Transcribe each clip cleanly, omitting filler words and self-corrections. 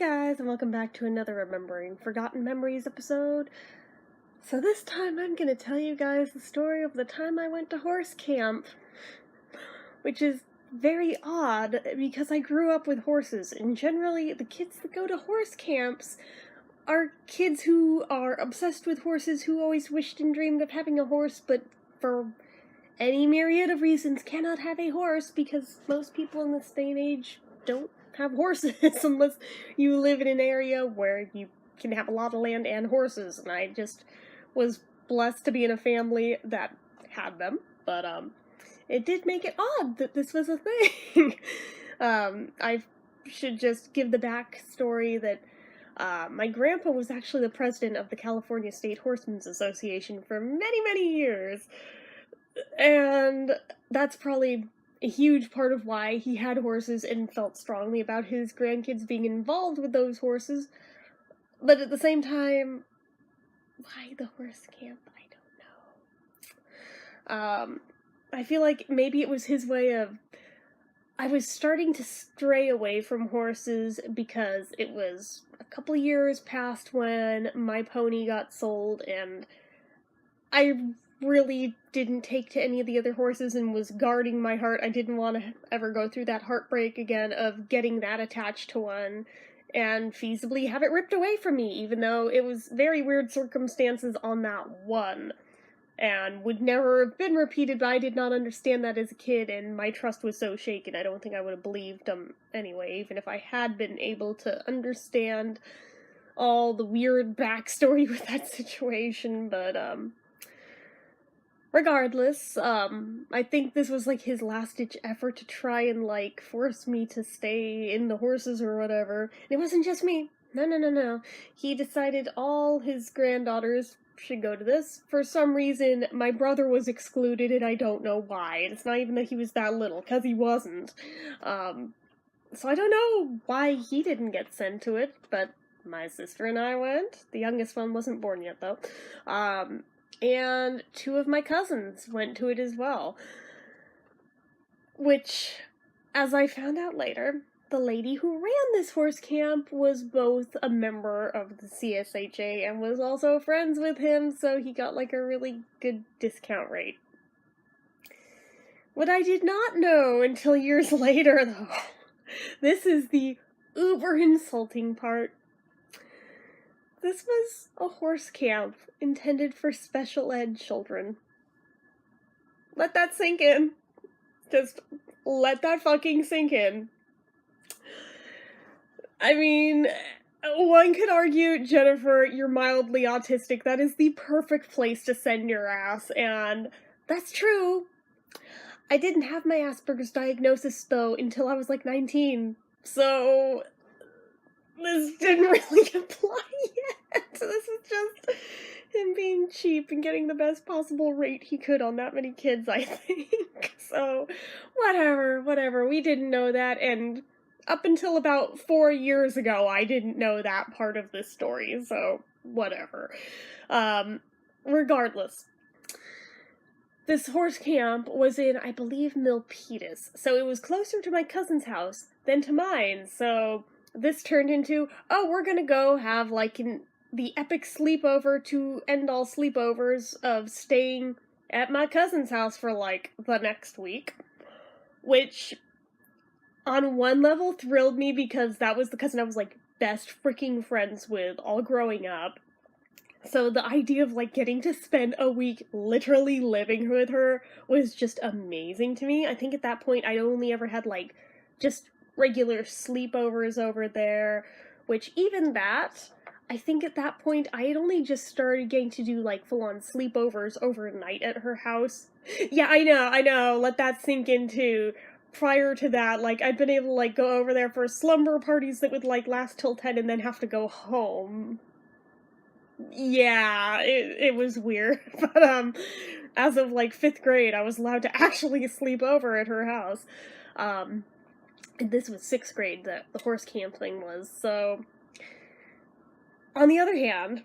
guys, and welcome back to another Remembering Forgotten Memories episode. So this time I'm gonna tell you guys the story of the time I went to horse camp, which is very odd because I grew up with horses, and generally the kids that go to horse camps are kids who are obsessed with horses, who always wished and dreamed of having a horse, but for any myriad of reasons cannot have a horse because most people in this day and age don't have horses unless you live in an area where you can have a lot of land and horses, and I just was blessed to be in a family that had them, but it did make it odd that this was a thing. I should just give the backstory that my grandpa was actually the president of the California State Horsemen's Association for many, many years, and that's probably a huge part of why he had horses and felt strongly about his grandkids being involved with those horses. But at the same time, why the horse camp? I don't know. I feel like maybe it was his way of... I was starting to stray away from horses because it was a couple years past when my pony got sold, and I really didn't take to any of the other horses and was guarding my heart. I didn't want to ever go through that heartbreak again of getting that attached to one and feasibly have it ripped away from me, even though it was very weird circumstances on that one and would never have been repeated, but I did not understand that as a kid, and my trust was so shaken I don't think I would have believed them anyway, even if I had been able to understand all the weird backstory with that situation. But regardless, I think this was like his last-ditch effort to try and like force me to stay in the horses or whatever. And it wasn't just me. No. He decided all his granddaughters should go to this. For some reason, my brother was excluded, and I don't know why. And it's not even that he was that little, because he wasn't. So I don't know why he didn't get sent to it, but my sister and I went. The youngest one wasn't born yet, though. And two of my cousins went to it as well. Which, as I found out later, the lady who ran this horse camp was both a member of the CSHA and was also friends with him, so he got like a really good discount rate. What I did not know until years later, though, this is the uber insulting part. This was a horse camp intended for special ed children. Let that sink in. Just let that fucking sink in. I mean, one could argue, Jennifer, you're mildly autistic. That is the perfect place to send your ass, and that's true. I didn't have my Asperger's diagnosis, though, until I was like 19, so this didn't really apply yet. This is just him being cheap and getting the best possible rate he could on that many kids, I think. So, whatever. We didn't know that, and up until about 4 years ago, I didn't know that part of this story, so whatever. Regardless, this horse camp was in, I believe, Milpitas, so it was closer to my cousin's house than to mine, so this turned into, oh, we're gonna go have, like, the epic sleepover to end all sleepovers of staying at my cousin's house for, like, the next week, which, on one level, thrilled me because that was the cousin I was, like, best freaking friends with all growing up. So the idea of, like, getting to spend a week literally living with her was just amazing to me. I think at that point I'd only ever had, like, just regular sleepovers over there, which even that, I think at that point I had only just started getting to do, like, full-on sleepovers overnight at her house. Yeah, I know, let that sink in too. Prior to that, like, I'd been able to, like, go over there for slumber parties that would, like, last till 10 and then have to go home. Yeah, it was weird, but, as of, like, 5th grade, I was allowed to actually sleep over at her house. And this was 6th grade that the horse camp thing was, so... On the other hand,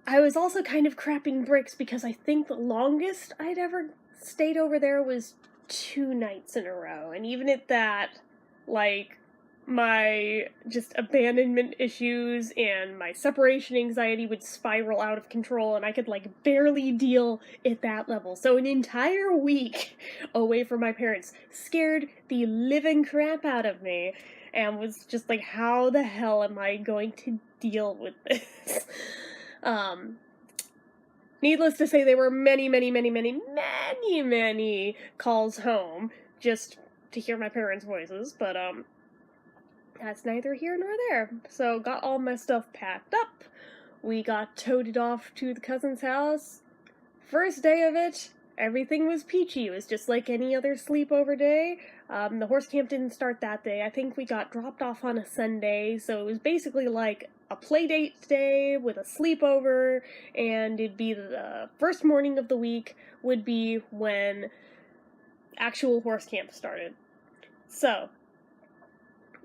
I was also kind of crapping bricks because I think the longest I'd ever stayed over there was 2 nights in a row, and even at that, like, my just abandonment issues and my separation anxiety would spiral out of control, and I could like barely deal at that level. So an entire week away from my parents scared the living crap out of me, and was just like, how the hell am I going to deal with this? um Needless to say, there were many, many, many, many, many, many calls home just to hear my parents' voices, but that's neither here nor there. So got all my stuff packed up. We got toted off to the cousin's house. First day of it, everything was peachy. It was just like any other sleepover day. The horse camp didn't start that day. I think we got dropped off on a Sunday, so it was basically like a play date day with a sleepover, and it'd be the first morning of the week would be when actual horse camp started. So,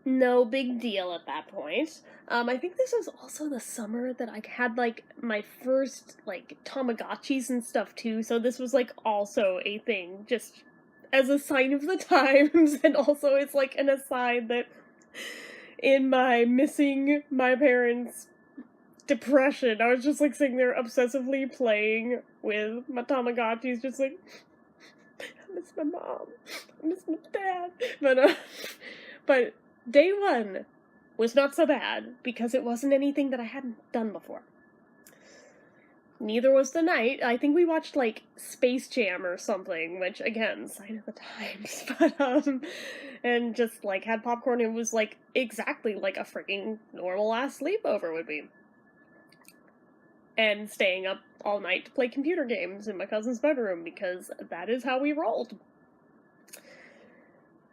no big deal at that point. I think this was also the summer that I had, like, my first, like, Tamagotchis and stuff, too, so this was, like, also a thing, just as a sign of the times, and also it's, like, an aside that in my missing my parents' depression, I was just, like, sitting there obsessively playing with my Tamagotchis, just like, I miss my mom, I miss my dad, but day one was not so bad, because it wasn't anything that I hadn't done before. Neither was the night. I think we watched, like, Space Jam or something, which, again, sign of the times, but, and just, like, had popcorn. It was, like, exactly like a freaking normal-ass sleepover would be. And staying up all night to play computer games in my cousin's bedroom, because that is how we rolled.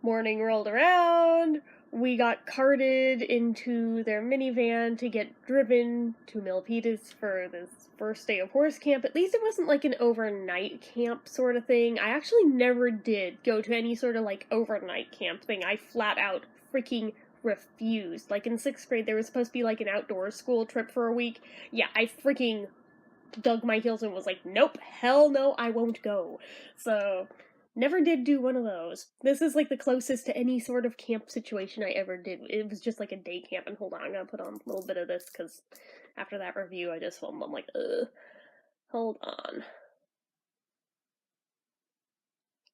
Morning rolled around, we got carted into their minivan to get driven to Milpitas for this first day of horse camp. At least it wasn't like an overnight camp sort of thing. I actually never did go to any sort of like overnight camp thing. I flat out freaking refused. Like in 6th grade, there was supposed to be like an outdoor school trip for a week. Yeah, I freaking dug my heels and was like, nope, hell no, I won't go. So never did do one of those. This is like the closest to any sort of camp situation I ever did. It was just like a day camp, and hold on, I'm gonna put on a little bit of this, because after that review I just filmed, I'm like, hold on.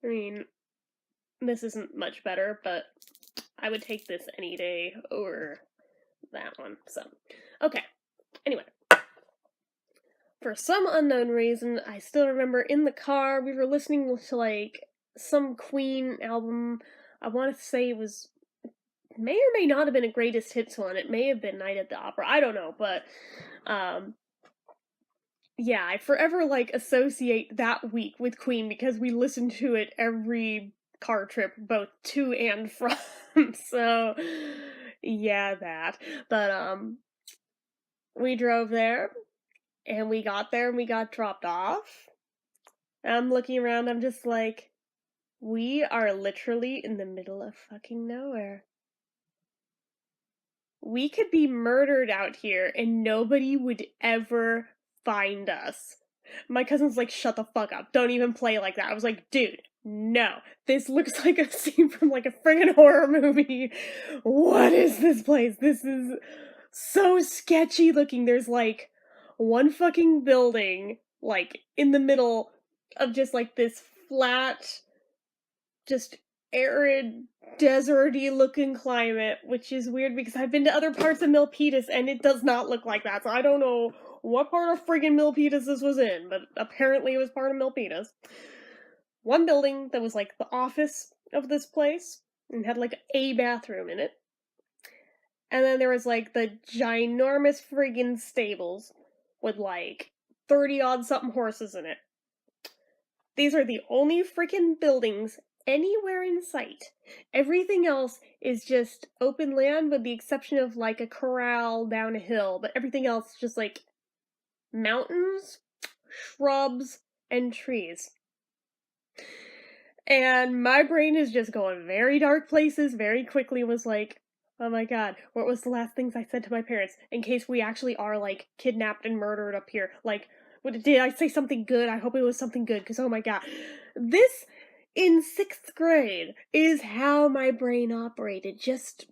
I mean, this isn't much better, but I would take this any day over that one, so. Okay, anyway. For some unknown reason, I still remember in the car, we were listening to, like, some Queen album. I want to say it was, may or may not have been a greatest hits one. It may have been Night at the Opera. I don't know, but, yeah, I forever, like, associate that week with Queen because we listened to it every car trip, both to and from, so, yeah, that. But, we drove there, and we got there, and we got dropped off. I'm looking around, I'm just like, we are literally in the middle of fucking nowhere. We could be murdered out here and nobody would ever find us. My cousin's like, shut the fuck up, don't even play like that. I was like, dude, no. This looks like a scene from like a friggin' horror movie. What is this place? This is so sketchy looking. There's like one fucking building, like, in the middle of just like this flat, just arid, deserty looking climate, which is weird because I've been to other parts of Milpitas and it does not look like that, so I don't know what part of friggin' Milpitas this was in, but apparently it was part of Milpitas. One building that was like the office of this place and had like a bathroom in it. And then there was like the ginormous friggin' stables with like 30 odd something horses in it. These are the only freaking buildings anywhere in sight. Everything else is just open land with the exception of like a corral down a hill, but everything else is just like mountains, shrubs, and trees. And my brain is just going very dark places very quickly, was like, oh my god, what was the last things I said to my parents in case we actually are like kidnapped and murdered up here? Like, did I say something good? I hope it was something good, because oh my god. This, in 6th grade, is how my brain operated. Just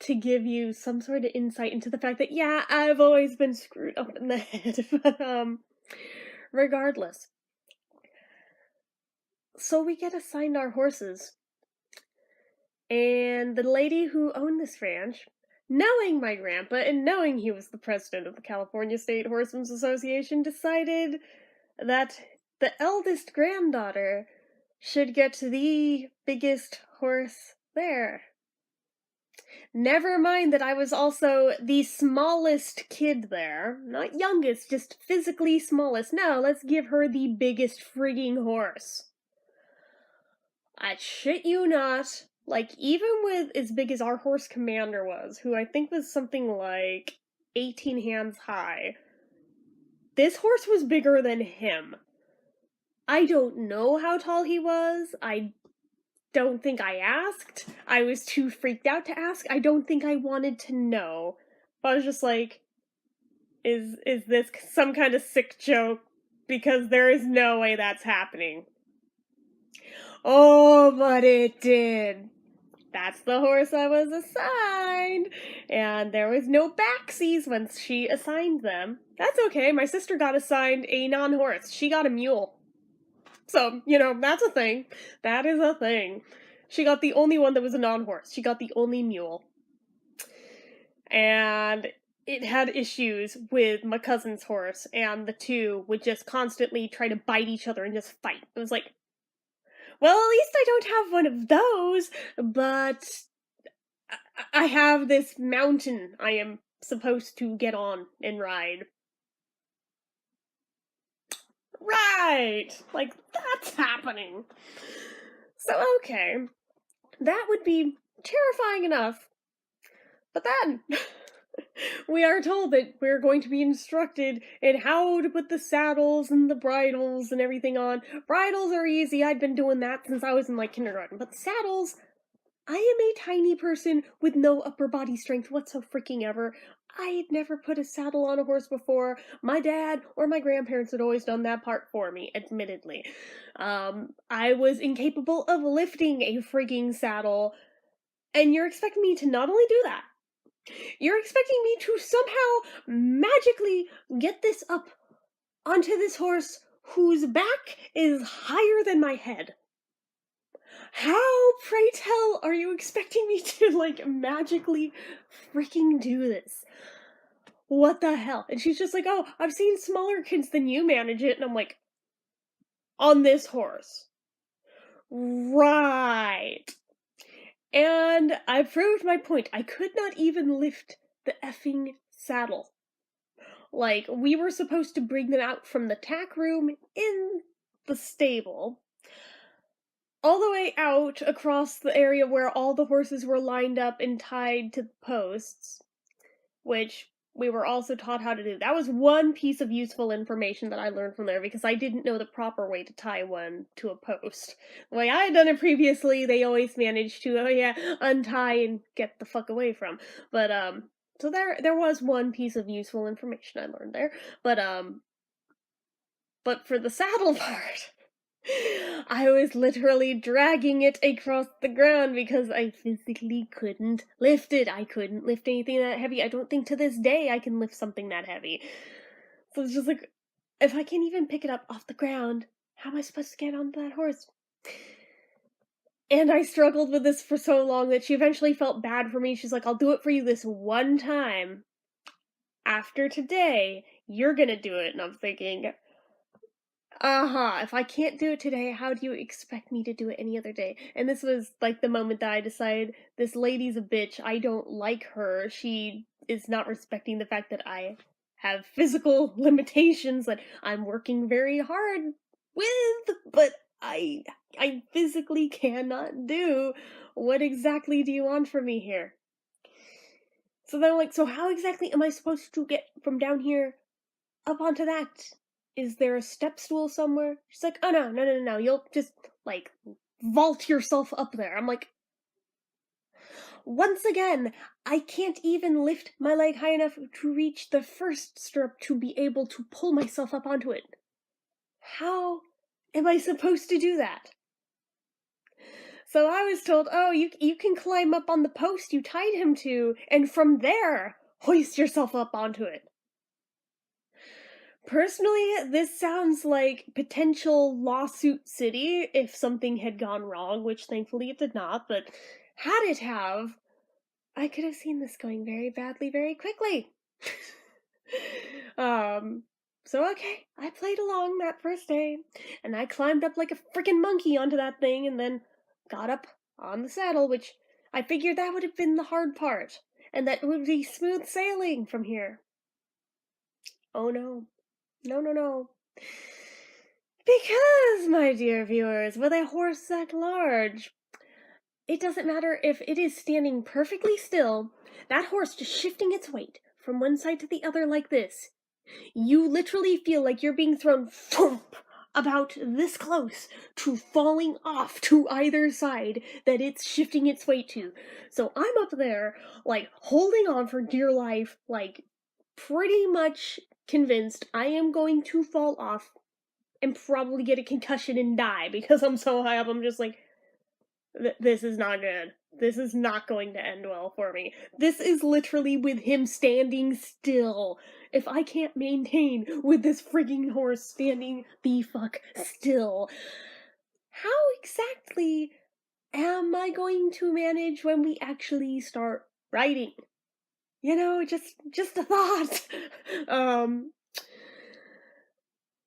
to give you some sort of insight into the fact that, yeah, I've always been screwed up in the head, but, regardless. So we get assigned our horses, and the lady who owned this ranch, knowing my grandpa and knowing he was the president of the California State Horsemen's Association, decided that the eldest granddaughter should get the biggest horse there. Never mind that I was also the smallest kid there. Not youngest, just physically smallest. No, let's give her the biggest frigging horse. I shit you not. Like, even with as big as our horse commander was, who I think was something like 18 hands high, this horse was bigger than him. I don't know how tall he was. I don't think I asked. I was too freaked out to ask. I don't think I wanted to know. But I was just like, is this some kind of sick joke? Because there is no way that's happening. Oh, but it did. That's the horse I was assigned. And there was no backsies when she assigned them. That's okay. My sister got assigned a non-horse. She got a mule. So, that's a thing. That is a thing. She got the only one that was a non-horse. She got the only mule. And it had issues with my cousin's horse, and the two would just constantly try to bite each other and just fight. It was like, well, at least I don't have one of those, but I have this mountain I am supposed to get on and ride. Right! Like, that's happening. So, okay. That would be terrifying enough. But then, we are told that we're going to be instructed in how to put the saddles and the bridles and everything on. Bridles are easy, I'd been doing that since I was in, kindergarten. But saddles, I am a tiny person with no upper body strength whatsoever. I had never put a saddle on a horse before. My dad or my grandparents had always done that part for me, admittedly. I was incapable of lifting a frigging saddle, and you're expecting me to not only do that, you're expecting me to somehow magically get this up onto this horse whose back is higher than my head. How, pray tell, are you expecting me to, magically freaking do this? What the hell? And she's just like, oh, I've seen smaller kids than you manage it. And I'm like, on this horse. Right. And I proved my point. I could not even lift the effing saddle. We were supposed to bring them out from the tack room in the stable, all the way out across the area where all the horses were lined up and tied to the posts, which we were also taught how to do. That was one piece of useful information that I learned from there, because I didn't know the proper way to tie one to a post. The way I had done it previously, they always managed to, untie and get the fuck away from. But, so there was one piece of useful information I learned there. But for the saddle part, I was literally dragging it across the ground because I physically couldn't lift it. I couldn't lift anything that heavy. I don't think to this day I can lift something that heavy. So it's just like, if I can't even pick it up off the ground, how am I supposed to get onto that horse? And I struggled with this for so long that she eventually felt bad for me. She's like, I'll do it for you this one time. After today, you're gonna do it. And I'm thinking, if I can't do it today, how do you expect me to do it any other day? And this was the moment that I decided, this lady's a bitch. I don't like her. She is not respecting the fact that I have physical limitations that I'm working very hard with, but I physically cannot do. What exactly do you want from me here? So then I'm like, so how exactly am I supposed to get from down here up onto that? Is there a step stool somewhere? She's like, oh no, you'll just, vault yourself up there. I'm like, once again, I can't even lift my leg high enough to reach the first stirrup to be able to pull myself up onto it. How am I supposed to do that? So I was told, oh, you can climb up on the post you tied him to, and from there, hoist yourself up onto it. Personally, this sounds like potential lawsuit city if something had gone wrong, which thankfully it did not, but had it have, I could have seen this going very badly very quickly. um, so okay, I played along that first day, and I climbed up like a freaking monkey onto that thing and then got up on the saddle, which I figured that would have been the hard part, and that would be smooth sailing from here. Oh no. No, no, no. Because, my dear viewers, with a horse that large, it doesn't matter if it is standing perfectly still, that horse just shifting its weight from one side to the other like this. You literally feel like you're being thrown thump about this close to falling off to either side that it's shifting its weight to. So I'm up there, like, holding on for dear life, like, pretty much convinced I am going to fall off and probably get a concussion and die because I'm so high up. I'm just like, this is not good. This is not going to end well for me. This is literally with him standing still. If I can't maintain with this frigging horse standing the fuck still, how exactly am I going to manage when we actually start riding? You know, just a thought.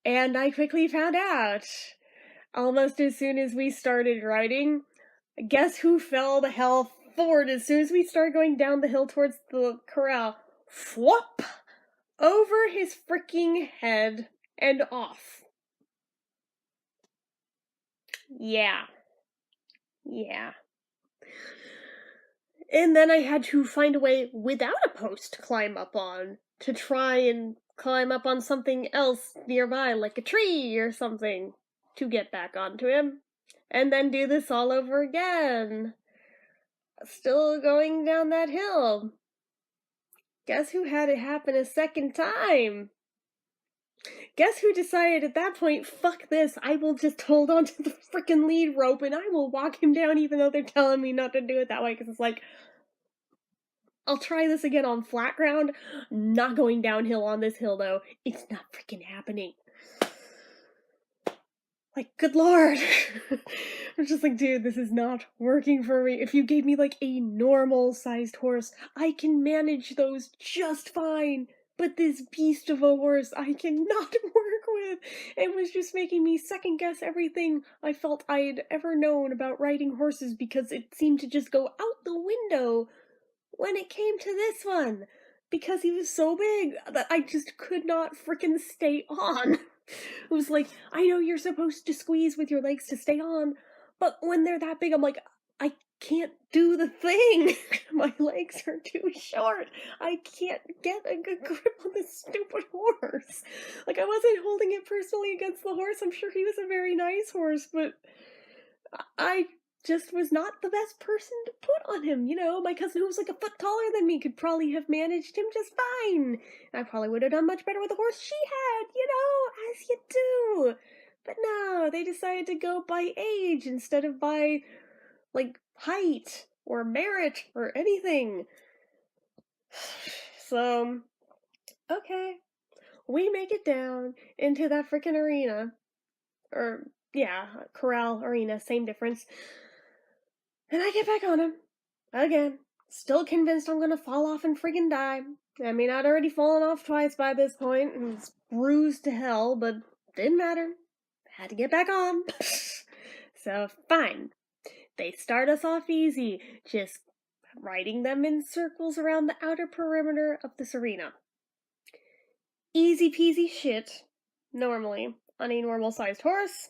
And I quickly found out, almost as soon as we started riding, guess who fell the hell forward as soon as we started going down the hill towards the corral? Whoop! Over his freaking head and off. Yeah. Yeah. And then I had to find a way without a post to climb up on, to try and climb up on something else nearby, like a tree or something, to get back onto him. And then do this all over again. Still going down that hill. Guess who had it happen a second time? Guess who decided at that point, fuck this, I will just hold on to the freaking lead rope and I will walk him down even though they're telling me not to do it that way, because it's like, I'll try this again on flat ground, not going downhill on this hill though. It's not freaking happening. Like, good lord. I'm just like, dude, this is not working for me. If you gave me like a normal sized horse, I can manage those just fine. But this beast of a horse I cannot work with. It was just making me second guess everything I felt I'd ever known about riding horses, because it seemed to just go out the window when it came to this one. Because he was so big that I just could not freaking stay on. It was like, I know you're supposed to squeeze with your legs to stay on, but when they're that big, I'm like, I can't do the thing. My legs are too short. I can't get a good grip on this stupid horse. Like, I wasn't holding it personally against the horse. I'm sure he was a very nice horse, but I just was not the best person to put on him. You know, my cousin, who was like a foot taller than me, could probably have managed him just fine. And I probably would have done much better with the horse she had, you know, as you do. But no, they decided to go by age instead of by, like, height or merit or anything. So, okay, we make it down into that freaking arena. Or, yeah, corral, arena, same difference. And I get back on him. Again. Still convinced I'm gonna fall off and friggin' die. I mean, I'd already fallen off twice by this point and was bruised to hell, but didn't matter. Had to get back on. So, fine. They start us off easy, just riding them in circles around the outer perimeter of this arena. Easy peasy shit, normally, on a normal sized horse.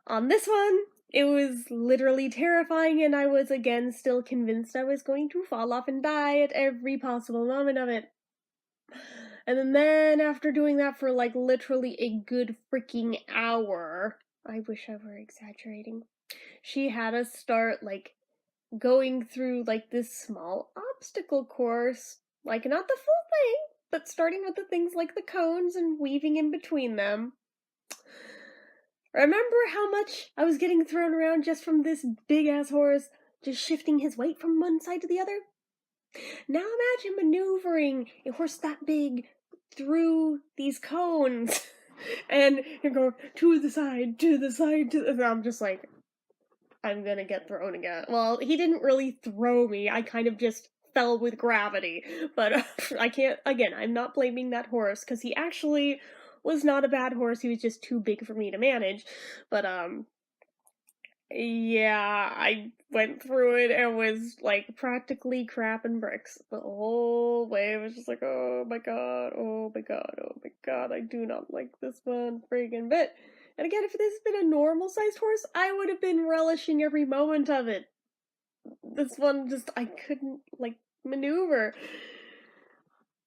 On this one, it was literally terrifying, and I was again still convinced I was going to fall off and die at every possible moment of it. And then after doing that for like literally a good freaking hour, I wish I were exaggerating, she had us start like going through like this small obstacle course, like not the full thing, but starting with the things like the cones and weaving in between them. Remember how much I was getting thrown around just from this big-ass horse, just shifting his weight from one side to the other? Now imagine maneuvering a horse that big through these cones and him going to the side, to the side, to the... And I'm just like, I'm gonna get thrown again. Well, he didn't really throw me. I kind of just fell with gravity. But I can't, again, I'm not blaming that horse because he actually was not a bad horse. He was just too big for me to manage. But, yeah, I went through it and was like practically crapping bricks the whole way. I was just like, oh my god, oh my god, oh my god, I do not like this one friggin' bit. And again, if this had been a normal sized horse, I would have been relishing every moment of it. This one just, I couldn't like maneuver.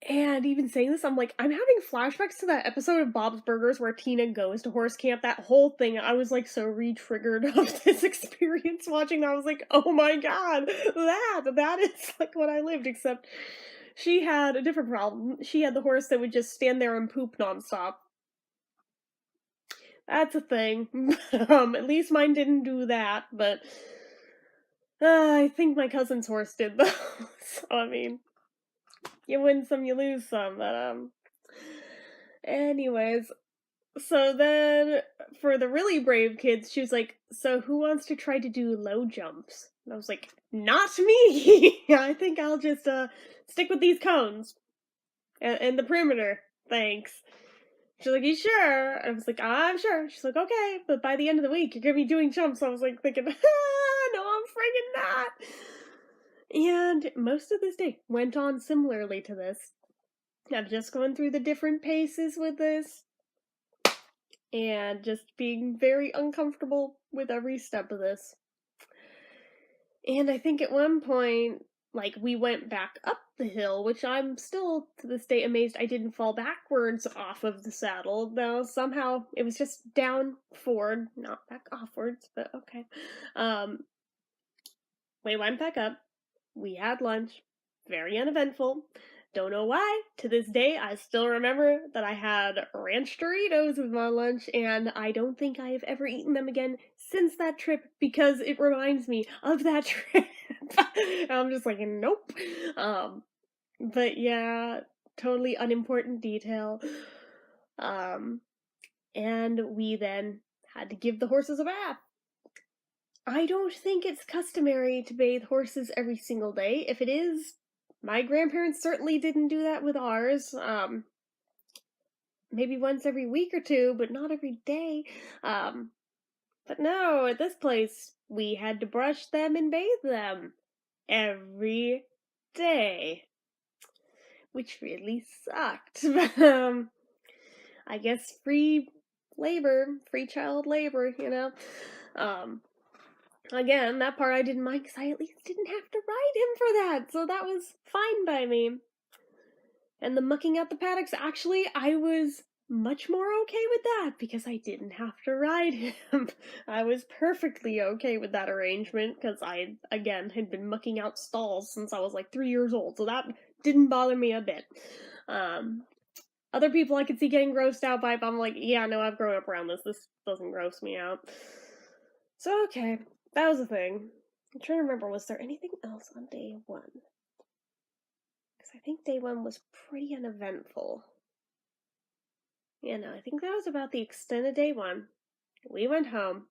And even saying this, I'm like, I'm having flashbacks to that episode of Bob's Burgers where Tina goes to horse camp. That whole thing, I was like so re-triggered of this experience watching that. I was like, oh my god, that is like what I lived, except she had a different problem. She had the horse that would just stand there and poop nonstop. That's a thing. At least mine didn't do that, but I think my cousin's horse did though. So I mean, you win some, you lose some, but anyways, so then for the really brave kids, she was like, "So who wants to try to do low jumps?" And I was like, "Not me. I think I'll just stick with these cones and the perimeter. Thanks." She's like, "You sure?" I was like, "I'm sure." She's like, "Okay, but by the end of the week, you're gonna be doing jumps." I was like thinking, ah, "No, I'm friggin' not." And most of this day went on similarly to this. I'm just going through the different paces with this and just being very uncomfortable with every step of this. And I think at one point, like, we went back up the hill, which I'm still to this day amazed I didn't fall backwards off of the saddle. No, somehow it was just down forward, not back offwards, but okay. Um, we went back up, we had lunch, very uneventful. Don't know why. To this day, I still remember that I had ranch Doritos with my lunch, and I don't think I have ever eaten them again since that trip because it reminds me of that trip. I'm just like, nope. Um, but yeah, totally unimportant detail. Um, and we then had to give the horses a bath. I don't think it's customary to bathe horses every single day. If it is, my grandparents certainly didn't do that with ours. Maybe once every week or two, but not every day. But no, at this place, we had to brush them and bathe them every day, which really sucked. But, I guess free labor, free child labor, you know? Um, Again, that part I didn't mind because I at least didn't have to ride him for that, so that was fine by me. And the mucking out the paddocks, actually, I was much more okay with that because I didn't have to ride him. I was perfectly okay with that arrangement because I, again, had been mucking out stalls since I was like 3 years old, so that didn't bother me a bit. Other people I could see getting grossed out by, but I'm like, yeah, no, I've grown up around this. This doesn't gross me out. So, okay, that was a thing. I'm trying to remember, was there anything else on day one? Because I think day one was pretty uneventful. Yeah, no, I think that was about the extent of day one. We went home.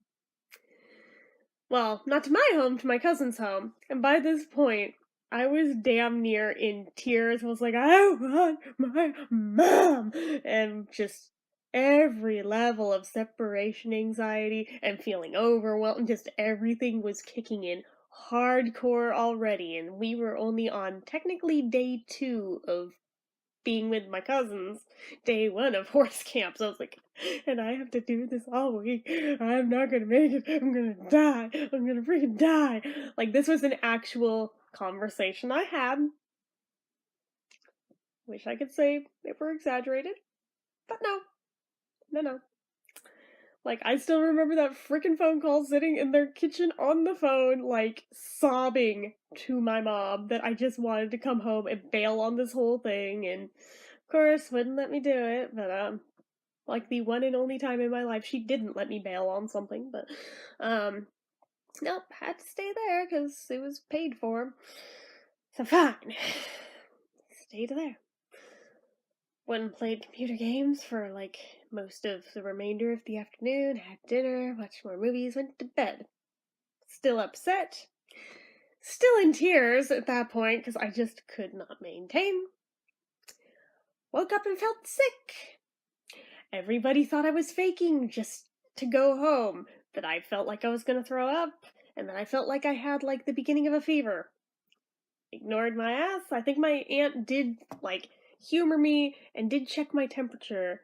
Well, not to my home, to my cousin's home. And by this point, I was damn near in tears. I was like, I want my mom! And just every level of separation anxiety and feeling overwhelmed, just everything was kicking in hardcore already. And we were only on technically day 2 of being with my cousins, day 1 of horse camp. So I was like, and I have to do this all week. I'm not gonna make it. I'm gonna die. I'm gonna freaking die. Like, this was an actual conversation I had. Wish I could say they were exaggerated, but no. Like, I still remember that freaking phone call, sitting in their kitchen on the phone, like, sobbing to my mom that I just wanted to come home and bail on this whole thing, and of course wouldn't let me do it, but Like the one and only time in my life she didn't let me bail on something, but, nope, had to stay there because it was paid for. So fine. Stayed there. Went and played computer games for, like, most of the remainder of the afternoon, had dinner, watched more movies, went to bed. Still upset. Still in tears at that point because I just could not maintain. Woke up and felt sick. Everybody thought I was faking just to go home, that I felt like I was gonna throw up, and that I felt like I had, like, the beginning of a fever. Ignored my ass. I think my aunt did, like, humor me and did check my temperature,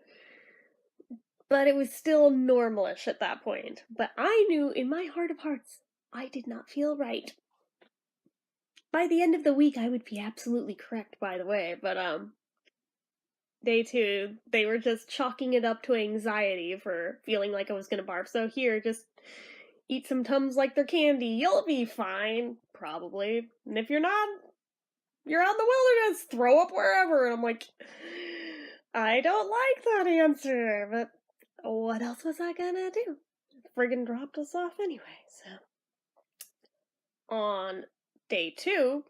but it was still normalish at that point. But I knew in my heart of hearts, I did not feel right. By the end of the week, I would be absolutely correct, by the way, but, day 2, they were just chalking it up to anxiety for feeling like I was gonna barf. So here, just eat some Tums like they're candy. You'll be fine, probably. And if you're not, you're out in the wilderness. Throw up wherever. And I'm like, I don't like that answer, but what else was I gonna do? Friggin' dropped us off anyway. So on day 2,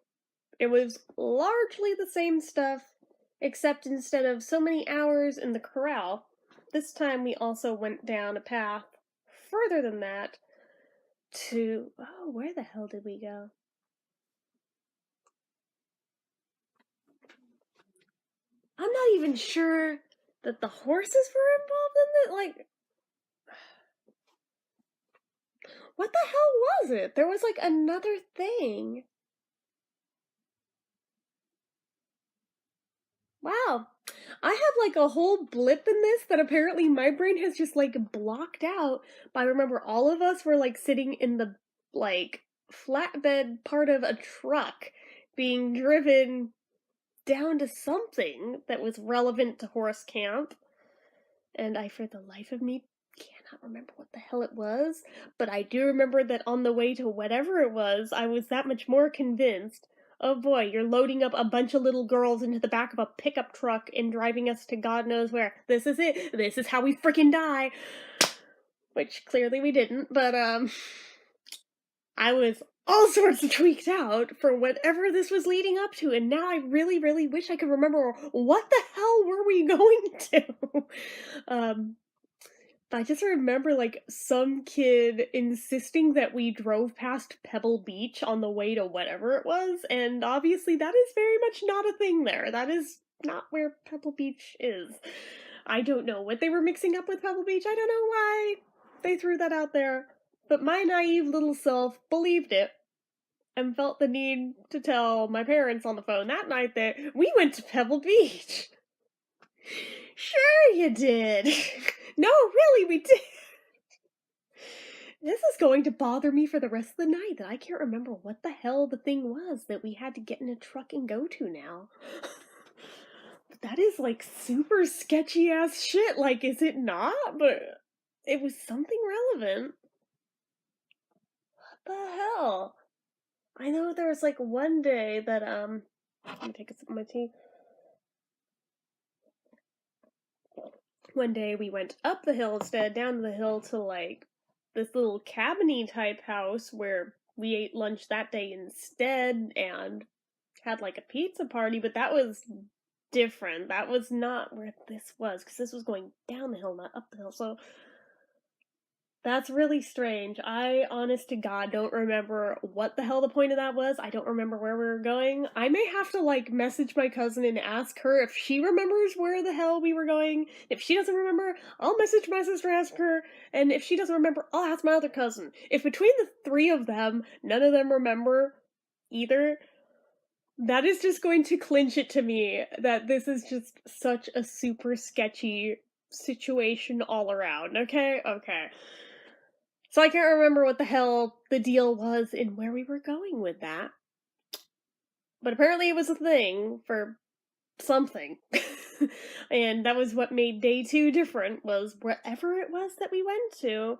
it was largely the same stuff, except instead of so many hours in the corral, this time we also went down a path further than that to, oh, where the hell did we go? I'm not even sure that the horses were involved in it. Like, what the hell was it? There was like another thing. Wow. I have like a whole blip in this that apparently my brain has just like blocked out. But I remember all of us were like sitting in the like flatbed part of a truck being driven down to something that was relevant to horse camp. And I, for the life of me, cannot remember what the hell it was. But I do remember that on the way to whatever it was, I was that much more convinced. Oh boy, you're loading up a bunch of little girls into the back of a pickup truck and driving us to God knows where. This is it. This is how we freaking die. Which clearly we didn't, but I was all sorts of tweaked out for whatever this was leading up to, and now I really, really wish I could remember what the hell were we going to. I just remember, like, some kid insisting that we drove past Pebble Beach on the way to whatever it was, and obviously that is very much not a thing there. That is not where Pebble Beach is. I don't know what they were mixing up with Pebble Beach. I don't know why they threw that out there. But my naive little self believed it and felt the need to tell my parents on the phone that night that we went to Pebble Beach. Sure you did. No, really, we did. This is going to bother me for the rest of the night that I can't remember what the hell the thing was that we had to get in a truck and go to now. That is like super sketchy ass shit. Like, is it not? But it was something relevant. What the hell? I know there was like one day that, let me take a sip of my tea. One day we went up the hill instead, down the hill to like this little cabiny type house where we ate lunch that day instead and had like a pizza party, but that was different. That was not where this was, because this was going down the hill, not up the hill. So that's really strange. I, honest to God, don't remember what the hell the point of that was. I don't remember where we were going. I may have to, like, message my cousin and ask her if she remembers where the hell we were going. If she doesn't remember, I'll message my sister, ask her, and if she doesn't remember, I'll ask my other cousin. If between the 3 of them, none of them remember either, that is just going to clinch it to me that this is just such a super sketchy situation all around, okay? Okay. So I can't remember what the hell the deal was and where we were going with that. But apparently it was a thing for something. And that was what made day 2 different, was wherever it was that we went to.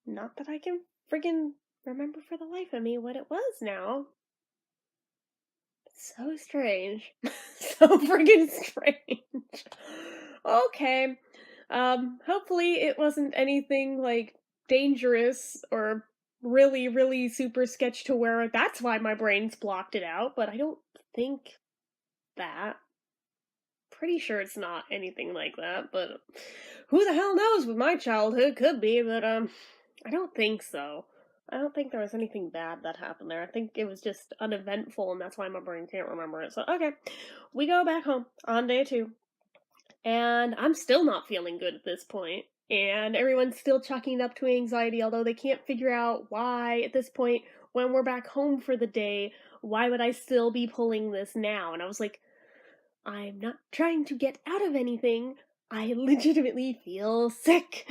Not that I can friggin' remember for the life of me what it was now. So strange. So friggin' strange. Okay. Hopefully it wasn't anything, like, dangerous or really, really super sketch to where that's why my brain's blocked it out, but I don't think that. Pretty sure it's not anything like that, but who the hell knows with my childhood? Could be, but, I don't think so. I don't think there was anything bad that happened there. I think it was just uneventful, and that's why my brain can't remember it. So, okay. We go back home on day 2. And I'm still not feeling good at this point. And everyone's still chalking it up to anxiety, although they can't figure out why, at this point, when we're back home for the day, why would I still be pulling this now? And I was like, I'm not trying to get out of anything. I legitimately feel sick.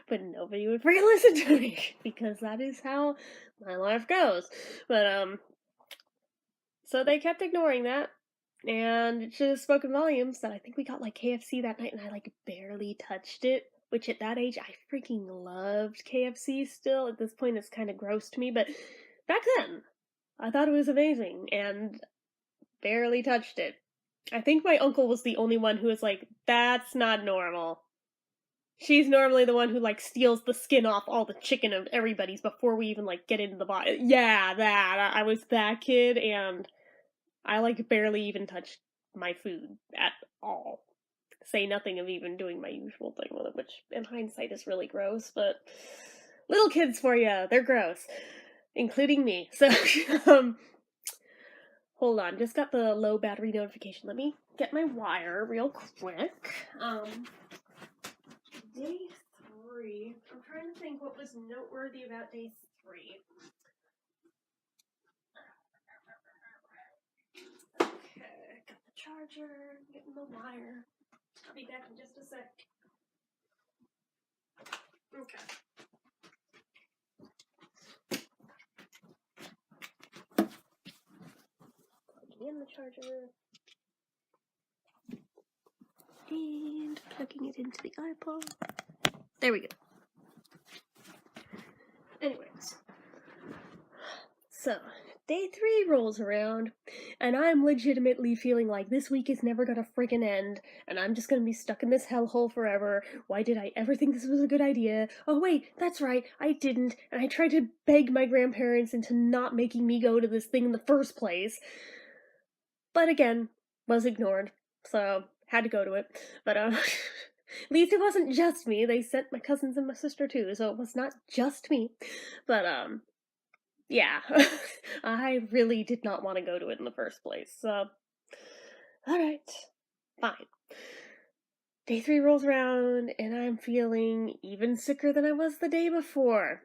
But nobody would freaking listen to me because that is how my life goes. But, so they kept ignoring that, and it should have spoken volumes that I think we got like KFC that night and I like barely touched it. Which at that age I freaking loved KFC still. At this point it's kind of gross to me, but back then I thought it was amazing and barely touched it. I think my uncle was the only one who was like, that's not normal. She's normally the one who like steals the skin off all the chicken of everybody's before we even like get into the body. Yeah, that. I was that kid, and I like barely even touched my food at all. Say nothing of even doing my usual thing with it, which in hindsight is really gross, but little kids for you, they're gross. Including me. So, hold on, just got the low battery notification. Let me get my wire real quick. Day 3. I'm trying to think what was noteworthy about day 3. Okay, got the charger, getting the wire. I'll be back in just a sec. Okay. Plugging in the charger. And plugging it into the iPod. There we go. Anyways. So, day 3 rolls around, and I'm legitimately feeling like this week is never gonna freaking end, and I'm just gonna be stuck in this hellhole forever. Why did I ever think this was a good idea? Oh wait, that's right, I didn't, and I tried to beg my grandparents into not making me go to this thing in the first place. But again, was ignored, so had to go to it. But, at least it wasn't just me. They sent my cousins and my sister too, so it was not just me. But, yeah, I really did not want to go to it in the first place, so alright, fine. Day 3 rolls around, and I'm feeling even sicker than I was the day before.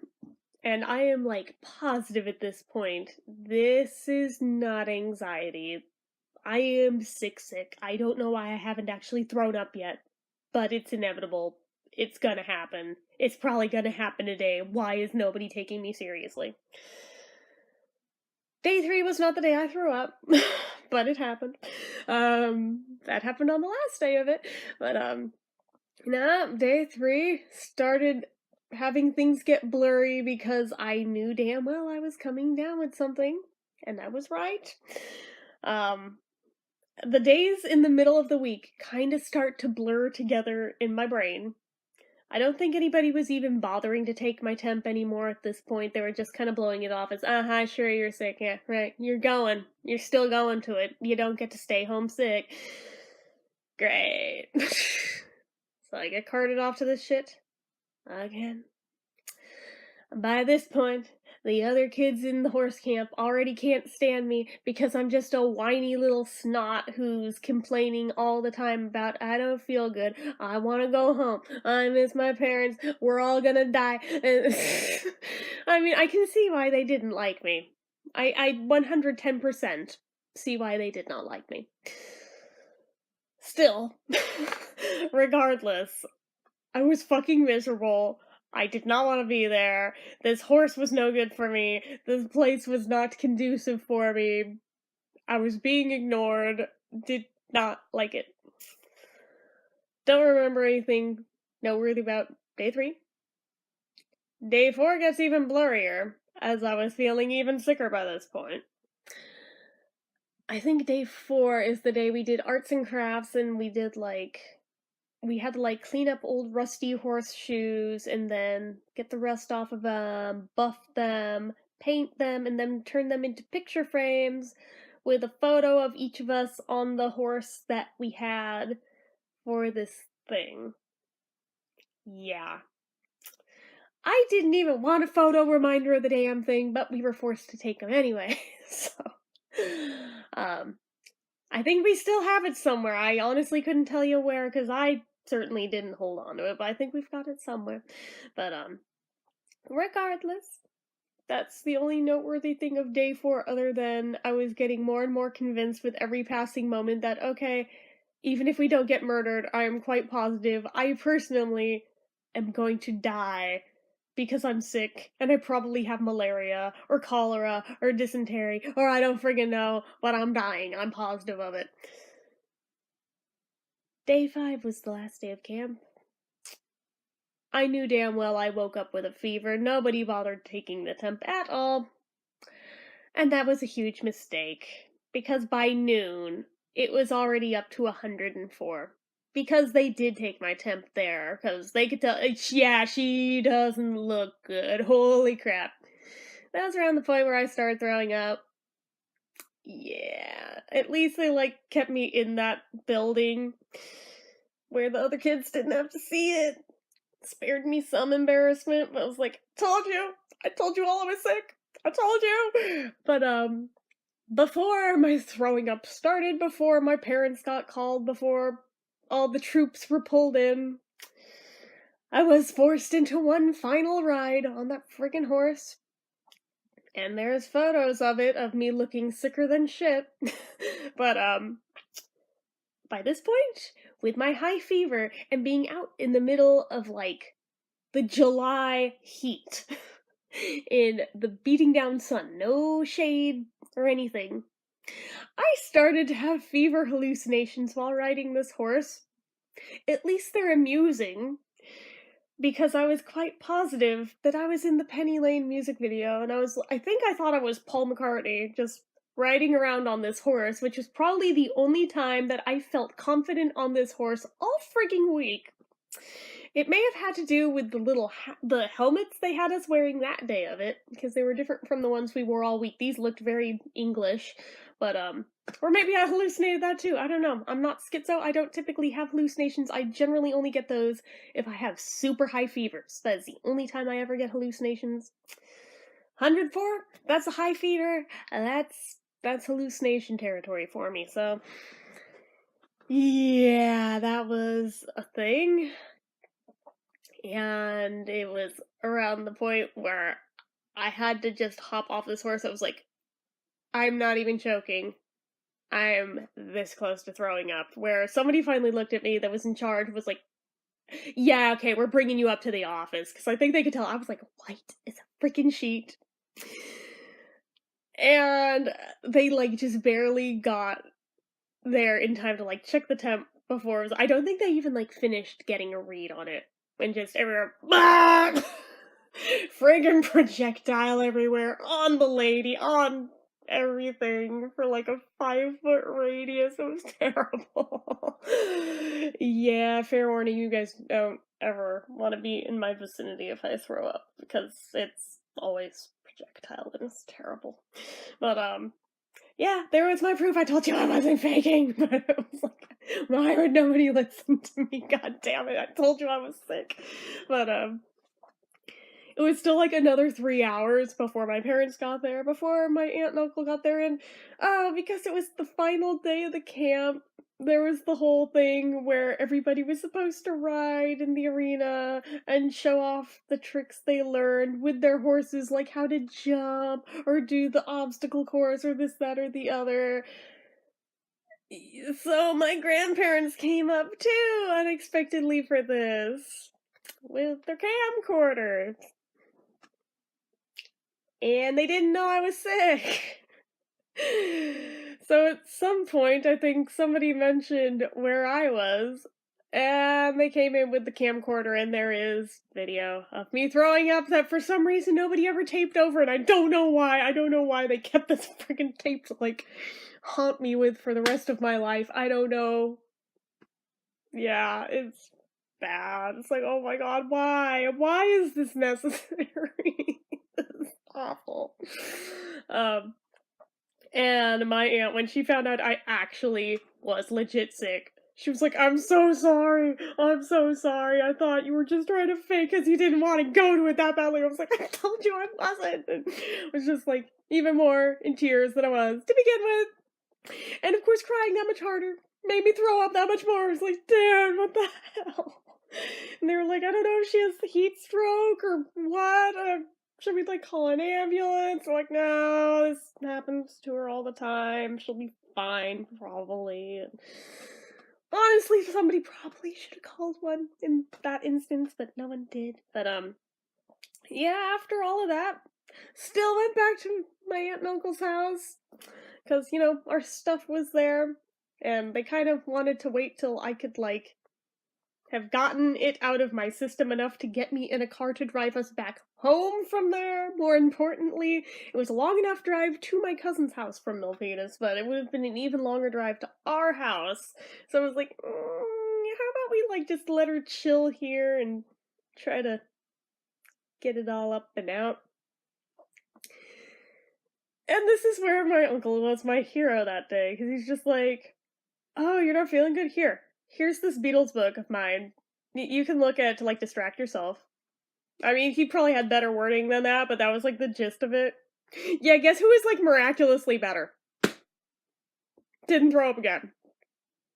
And I am, like, positive at this point, this is not anxiety. I am sick. I don't know why I haven't actually thrown up yet, but it's inevitable. It's gonna happen. It's probably gonna happen today. Why is nobody taking me seriously? Day 3 was not the day I threw up, but it happened. That happened on the last day of it, but, nah, day 3 started having things get blurry because I knew damn well I was coming down with something, and I was right. The days in the middle of the week kinda start to blur together in my brain. I don't think anybody was even bothering to take my temp anymore at this point. They were just kind of blowing it off as, uh-huh, sure, you're sick, yeah, right, you're going. You're still going to it. You don't get to stay home sick. Great. So I get carted off to this shit again. By this point, the other kids in the horse camp already can't stand me because I'm just a whiny little snot who's complaining all the time about, I don't feel good, I want to go home, I miss my parents, we're all gonna die. I mean, I can see why they didn't like me. I 110% see why they did not like me. Still, regardless, I was fucking miserable. I did not want to be there. This horse was no good for me. This place was not conducive for me. I was being ignored. Did not like it. Don't remember anything noteworthy about day 3. Day 4 gets even blurrier, as I was feeling even sicker by this point. I think day 4 is the day we did arts and crafts, and we did, like, we had to like clean up old rusty horseshoes and then get the rust off of them, buff them, paint them, and then turn them into picture frames with a photo of each of us on the horse that we had for this thing. Yeah. I didn't even want a photo reminder of the damn thing, but we were forced to take them anyway. So, um, I think we still have it somewhere. I honestly couldn't tell you where because I certainly didn't hold on to it, but I think we've got it somewhere. But regardless, that's the only noteworthy thing of day 4 other than I was getting more and more convinced with every passing moment that okay, even if we don't get murdered, I am quite positive I personally am going to die because I'm sick and I probably have malaria or cholera or dysentery or I don't friggin' know, but I'm dying. I'm positive of it. Day 5 was the last day of camp. I knew damn well I woke up with a fever. Nobody bothered taking the temp at all. And that was a huge mistake, because by noon, it was already up to 104. Because they did take my temp there, because they could tell, yeah, she doesn't look good. Holy crap. That was around the point where I started throwing up. Yeah, at least they, like, kept me in that building where the other kids didn't have to see it. Spared me some embarrassment, but I was like, I told you all I was sick. I told you. But, before my throwing up started, before my parents got called, before all the troops were pulled in, I was forced into one final ride on that friggin' horse. And there's photos of it, of me looking sicker than shit. But, by this point, with my high fever and being out in the middle of, like, the July heat, in the beating down sun, no shade or anything, I started to have fever hallucinations while riding this horse. At least they're amusing, because I was quite positive that I was in the Penny Lane music video, and I think I thought I was Paul McCartney, just riding around on this horse, which was probably the only time that I felt confident on this horse all frigging week. It may have had to do with the helmets they had us wearing that day of it, because they were different from the ones we wore all week. These looked very English, but or maybe I hallucinated that too. I don't know. I'm not schizo. I don't typically have hallucinations. I generally only get those if I have super high fevers. That is the only time I ever get hallucinations. 104? That's a high fever. That's hallucination territory for me. So yeah, that was a thing. And it was around the point where I had to just hop off this horse. I was like, I'm not even joking. I'm this close to throwing up. Where somebody finally looked at me that was in charge, was like, yeah, okay, we're bringing you up to the office. Because I think they could tell I was like white as a freaking sheet. And they, like, just barely got there in time to, like, check the temp before it was. I don't think they even, like, finished getting a read on it. And just everywhere. Friggin' projectile everywhere, on the lady, on everything, for like a 5-foot radius. It was terrible. Yeah, fair warning, you guys don't ever want to be in my vicinity if I throw up, because it's always projectile and it's terrible. But, yeah, there was my proof. I told you I wasn't faking, but it was like, why would nobody listen to me? God damn it, I told you I was sick. But, it was still like another 3 hours before my parents got there, before my aunt and uncle got there, and because it was the final day of the camp, there was the whole thing where everybody was supposed to ride in the arena and show off the tricks they learned with their horses, like how to jump or do the obstacle course or this, that, or the other. So my grandparents came up too unexpectedly for this with their camcorders. And they didn't know I was sick. So at some point, I think somebody mentioned where I was, and they came in with the camcorder, and there is video of me throwing up that for some reason nobody ever taped over, and I don't know why. I don't know why they kept this freaking tape to, like, haunt me with for the rest of my life. I don't know. Yeah, it's bad. It's like, oh my god, why? Why is this necessary? This is awful. Um, and my aunt, when she found out I actually was legit sick, she was like, I'm so sorry. I'm so sorry. I thought you were just trying to fake because you didn't want to go to it that badly. I was like, I told you I wasn't. And I was just like, even more in tears than I was to begin with. And of course, crying that much harder made me throw up that much more. I was like, dude, what the hell? And they were like, I don't know if she has heat stroke or what. Should we like call an ambulance? I'm like, no, this happens to her all the time. She'll be fine, probably. And honestly, somebody probably should have called one in that instance, but no one did. But yeah, after all of that, still went back to my aunt and uncle's house. Because, you know, our stuff was there, and they kind of wanted to wait till I could, like, have gotten it out of my system enough to get me in a car to drive us back home from there. More importantly, it was a long enough drive to my cousin's house from Milpitas, but it would have been an even longer drive to our house. So I was like, how about we, like, just let her chill here and try to get it all up and out? And this is where my uncle was my hero that day, because he's just like, oh, you're not feeling good? Here's this Beatles book of mine. You can look at it to, like, distract yourself. I mean, he probably had better wording than that, but that was, like, the gist of it. Yeah, guess who was, like, miraculously better? Didn't throw up again.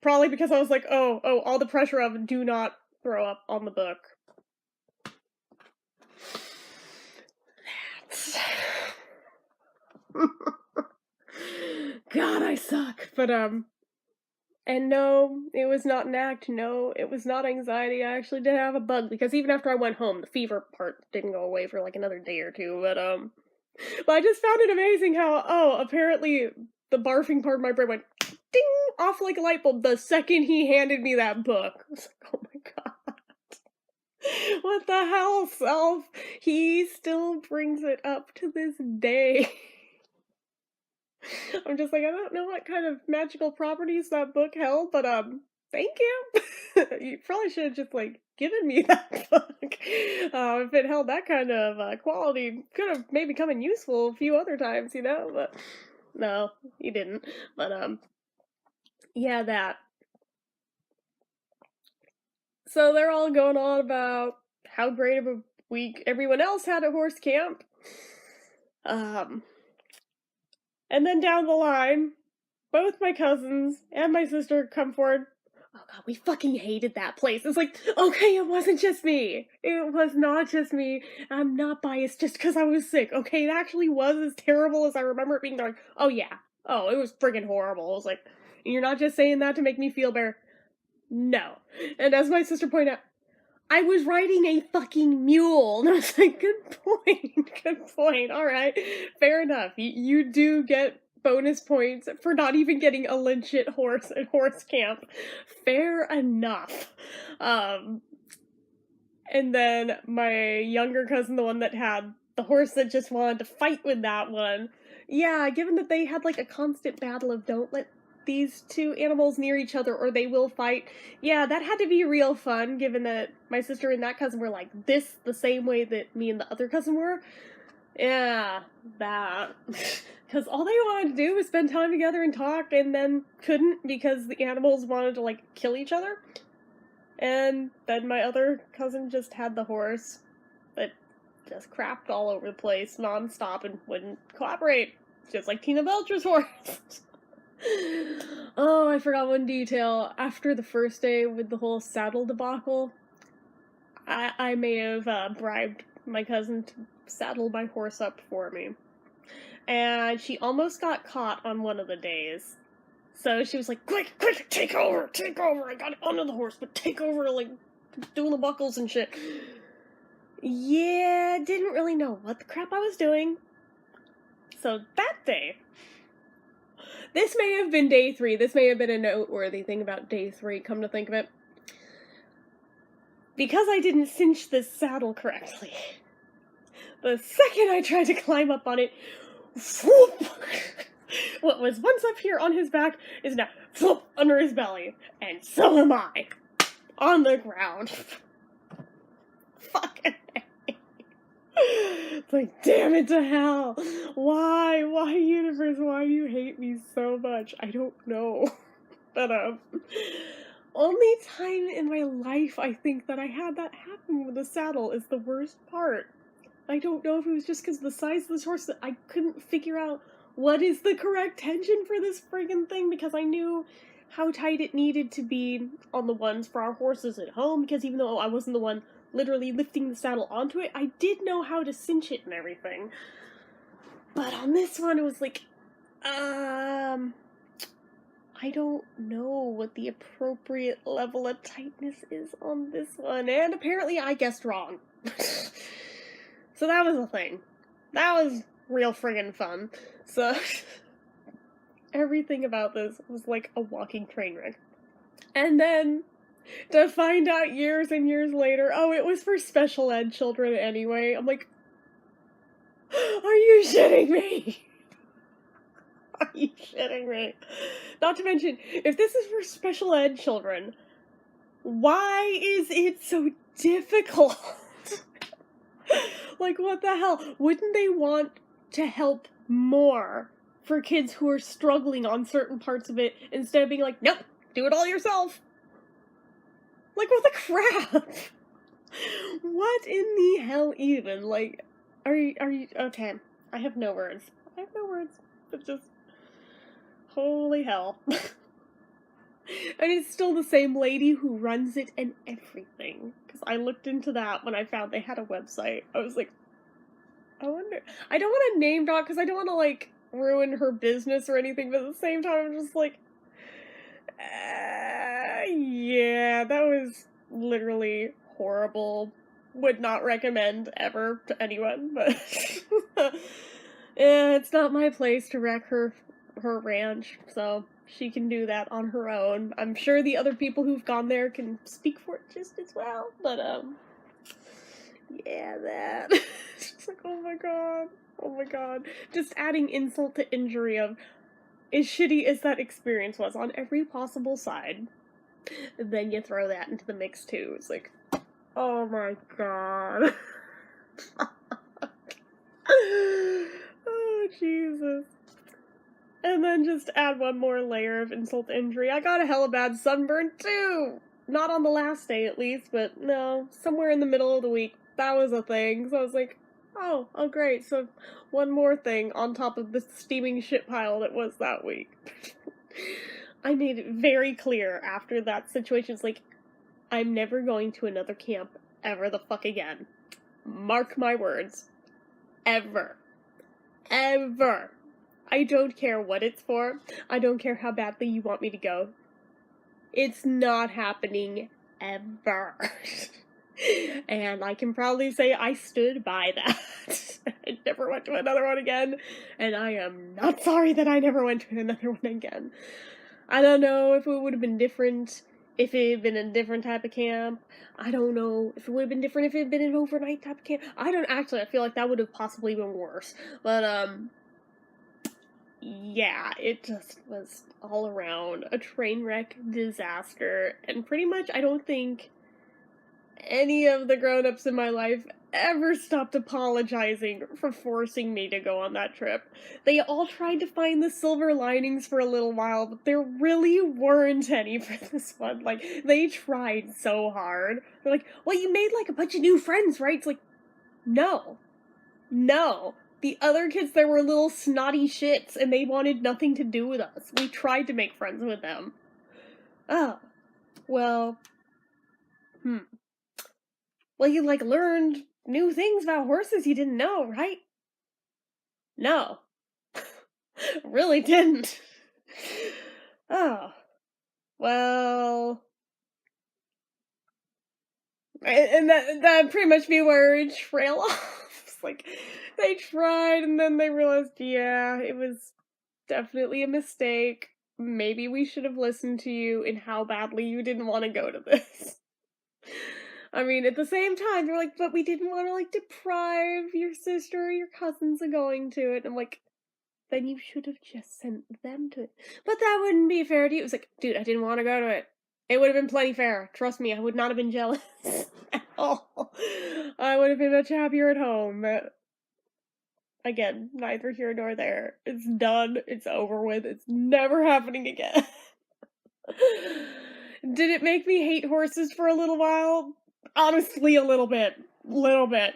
Probably because I was like, oh, all the pressure of do not throw up on the book. That's... God, I suck. But, and no, it was not an act. No, it was not anxiety. I actually did have a bug, because even after I went home, the fever part didn't go away for, like, another day or two, but I just found it amazing how, apparently the barfing part of my brain went ding off like a light bulb the second he handed me that book. I was like, oh my god. What the hell, self? He still brings it up to this day. I'm just like, I don't know what kind of magical properties that book held, but thank you. You probably should have just, like, given me that book. If it held that kind of quality, could have maybe come in useful a few other times, you know, but no, you didn't. But yeah, that. So they're all going on about how great of a week everyone else had at horse camp. And then down the line, both my cousins and my sister come forward. Oh god, we fucking hated that place. It's like, okay, it wasn't just me. It was not just me. I'm not biased just because I was sick. Okay, it actually was as terrible as I remember it being. Like, oh yeah. Oh, it was friggin' horrible. I was like, you're not just saying that to make me feel better. No. And as my sister pointed out, I was riding a fucking mule. And I was like, good point. Good point. All right. Fair enough. You do get bonus points for not even getting a legit horse at horse camp. Fair enough. And then my younger cousin, the one that had the horse that just wanted to fight with that one. Yeah, given that they had, like, a constant battle of don't let these two animals near each other or they will fight. Yeah, that had to be real fun, given that my sister and that cousin were like this the same way that me and the other cousin were. Yeah, that. Because all they wanted to do was spend time together and talk, and then couldn't because the animals wanted to, like, kill each other. And then my other cousin just had the horse that just crapped all over the place nonstop and wouldn't cooperate. Just like Tina Belcher's horse. Oh, I forgot one detail. After the first day with the whole saddle debacle, I may have bribed my cousin to saddle my horse up for me. And she almost got caught on one of the days. So she was like, quick, take over, I got it under the horse, but take over, like, doing the buckles and shit. Yeah, didn't really know what the crap I was doing. So that day, this may have been day 3, this may have been a noteworthy thing about day 3, come to think of it. Because I didn't cinch this saddle correctly, the second I tried to climb up on it, whoop, what was once up here on his back is now whoop, under his belly, and so am I. on the ground. Fucking it's like, damn it to hell. Why? Why, universe? Why do you hate me so much? I don't know. But, only time in my life I think that I had that happen with the saddle is the worst part. I don't know if it was just because of the size of this horse that I couldn't figure out what is the correct tension for this friggin' thing, because I knew how tight it needed to be on the ones for our horses at home, because even though I wasn't the one literally lifting the saddle onto it, I did know how to cinch it and everything. But on this one, it was like, I don't know what the appropriate level of tightness is on this one, and apparently I guessed wrong. So that was a thing. That was real friggin' fun. So, everything about this was like a walking train wreck. And then, to find out years and years later, oh, it was for special ed children anyway. I'm like, are you shitting me? Are you shitting me? Not to mention, if this is for special ed children, why is it so difficult? Like, what the hell? Wouldn't they want to help more for kids who are struggling on certain parts of it instead of being like, nope, do it all yourself? Like, what the crap? What in the hell even? Like, are you, okay, I have no words. I have no words. It's just, holy hell. And it's still the same lady who runs it and everything. Because I looked into that when I found they had a website. I was like, I wonder. I don't want to name drop because I don't want to, like, ruin her business or anything, but at the same time, I'm just like, yeah, that was literally horrible. Would not recommend ever to anyone, but yeah, it's not my place to wreck her ranch, so she can do that on her own. I'm sure the other people who've gone there can speak for it just as well, but yeah, that. It's like, oh my god. Just adding insult to injury of as shitty as that experience was on every possible side, then you throw that into the mix too. It's like, oh my god. Oh, Jesus. And then just add one more layer of insult to injury. I got a hella bad sunburn too! Not on the last day at least, but no, somewhere in the middle of the week, that was a thing. So I was like, oh great, so one more thing on top of the steaming shit pile that was that week. I made it very clear after that situation, it's like, I'm never going to another camp ever the fuck again. Mark my words. Ever. Ever. I don't care what it's for. I don't care how badly you want me to go. It's not happening ever. And I can proudly say I stood by that. I never went to another one again, and I am not sorry that I never went to another one again. I don't know if it would have been different if it had been a different type of camp. I don't know if it would have been different if it had been an overnight type of camp. I feel like that would have possibly been worse. But, yeah, it just was all around a train wreck disaster, and pretty much I don't think any of the grown-ups in my life ever stopped apologizing for forcing me to go on that trip. They all tried to find the silver linings for a little while, but there really weren't any for this one. Like, they tried so hard. They're like, well, you made, like, a bunch of new friends, right? It's like, no. No. The other kids there were little snotty shits, and they wanted nothing to do with us. We tried to make friends with them. Oh. Well. Well, you, like, learned new things about horses you didn't know, right? No. Really didn't. Oh. Well. And that pretty much be where it trail off. It's like, they tried, and then they realized, yeah, it was definitely a mistake. Maybe we should have listened to you in how badly you didn't want to go to this. I mean, at the same time, they're like, but we didn't want to, like, deprive your sister or your cousins of going to it. I'm like, then you should have just sent them to it. But that wouldn't be fair to you. It was like, dude, I didn't want to go to it. It would have been plenty fair. Trust me, I would not have been jealous at all. I would have been much happier at home. But again, neither here nor there. It's done. It's over with. It's never happening again. Did it make me hate horses for a little while? Honestly, a little bit. Little bit.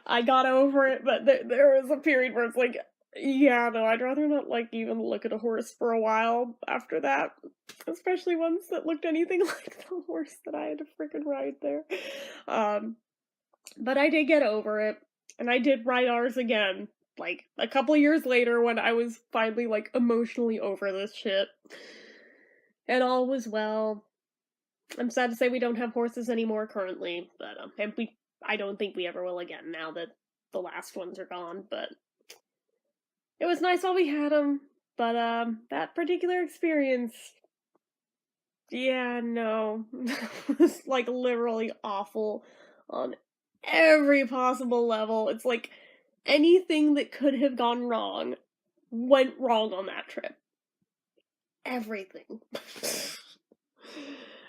I got over it, but there was a period where it's like, yeah, no, I'd rather not, like, even look at a horse for a while after that. Especially ones that looked anything like the horse that I had to freaking ride there. But I did get over it, and I did ride ours again, like, a couple years later when I was finally, like, emotionally over this shit. And all was well. I'm sad to say we don't have horses anymore currently, but and I don't think we ever will again now that the last ones are gone, but it was nice while we had them. But that particular experience, yeah, no, was like literally awful on every possible level. It's like anything that could have gone wrong went wrong on that trip. Everything.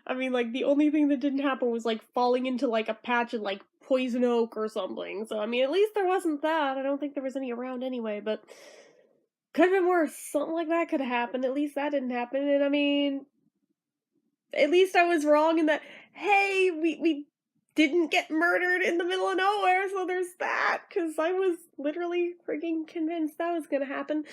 I mean, like, the only thing that didn't happen was, like, falling into, like, a patch of, like, poison oak or something. So, I mean, at least there wasn't that. I don't think there was any around anyway, but could have been worse. Something like that could have happened. At least that didn't happen. And I mean, at least I was wrong in that, hey, we didn't get murdered in the middle of nowhere, so there's that, because I was literally freaking convinced that was gonna happen.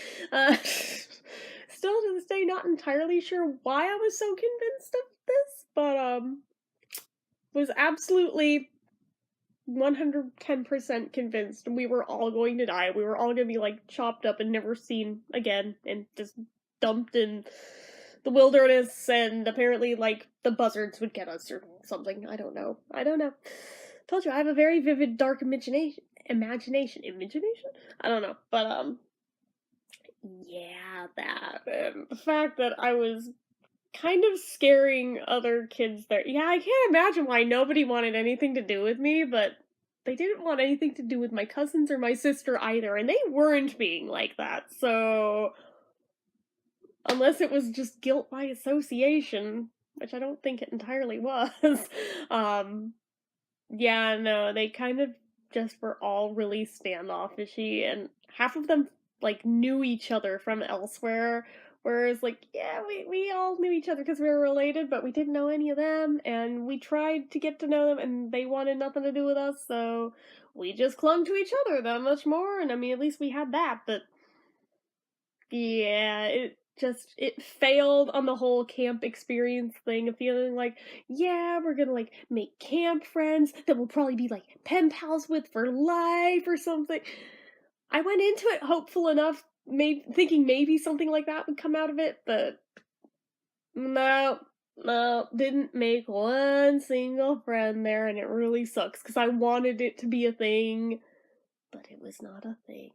Still to this day, not entirely sure why I was so convinced of this, but, was absolutely 110% convinced we were all going to die. We were all gonna be, like, chopped up and never seen again, and just dumped in the wilderness, and apparently, like, the buzzards would get us or something. I don't know. Told you, I have a very vivid, dark imagination? Imagination? I don't know. But, yeah, that. And the fact that I was kind of scaring other kids there. Yeah, I can't imagine why nobody wanted anything to do with me, but they didn't want anything to do with my cousins or my sister either, and they weren't being like that, so unless it was just guilt by association, which I don't think it entirely was, um, yeah, no, they kind of just were all really standoffishy, and half of them, like, knew each other from elsewhere, whereas, like, yeah, we all knew each other because we were related, but we didn't know any of them, and we tried to get to know them, and they wanted nothing to do with us, so we just clung to each other that much more, and I mean, at least we had that, but yeah, it failed on the whole camp experience thing of feeling like, yeah, we're gonna, like, make camp friends that we'll probably be, like, pen pals with for life or something. I went into it hopeful enough, thinking maybe something like that would come out of it, but no, no, didn't make one single friend there, and it really sucks, because I wanted it to be a thing, but it was not a thing.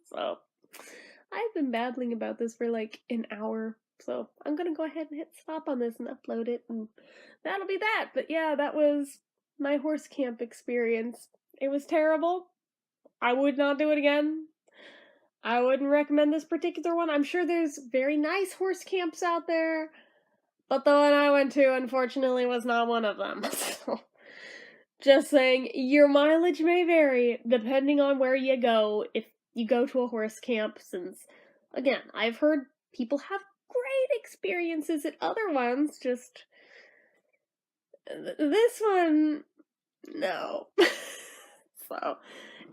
So I've been babbling about this for like an hour, so I'm gonna go ahead and hit stop on this and upload it, and that'll be that. But yeah, that was my horse camp experience. It was terrible. I would not do it again. I wouldn't recommend this particular one. I'm sure there's very nice horse camps out there, but the one I went to, unfortunately, was not one of them. So, just saying, your mileage may vary depending on where you go, if you go to a horse camp, since, again, I've heard people have great experiences at other ones, just this one, no. So,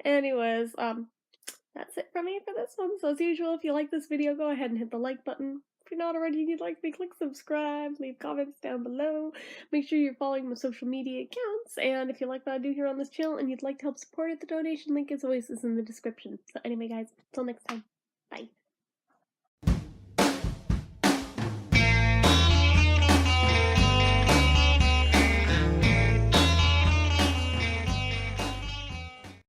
anyways, that's it from me for this one. So as usual, if you like this video, go ahead and hit the like button. If you're not already and you'd like me, click subscribe, leave comments down below. Make sure you're following my social media accounts, and if you like what I do here on this channel and you'd like to help support it, the donation link as always is in the description. So anyway guys, until next time, bye.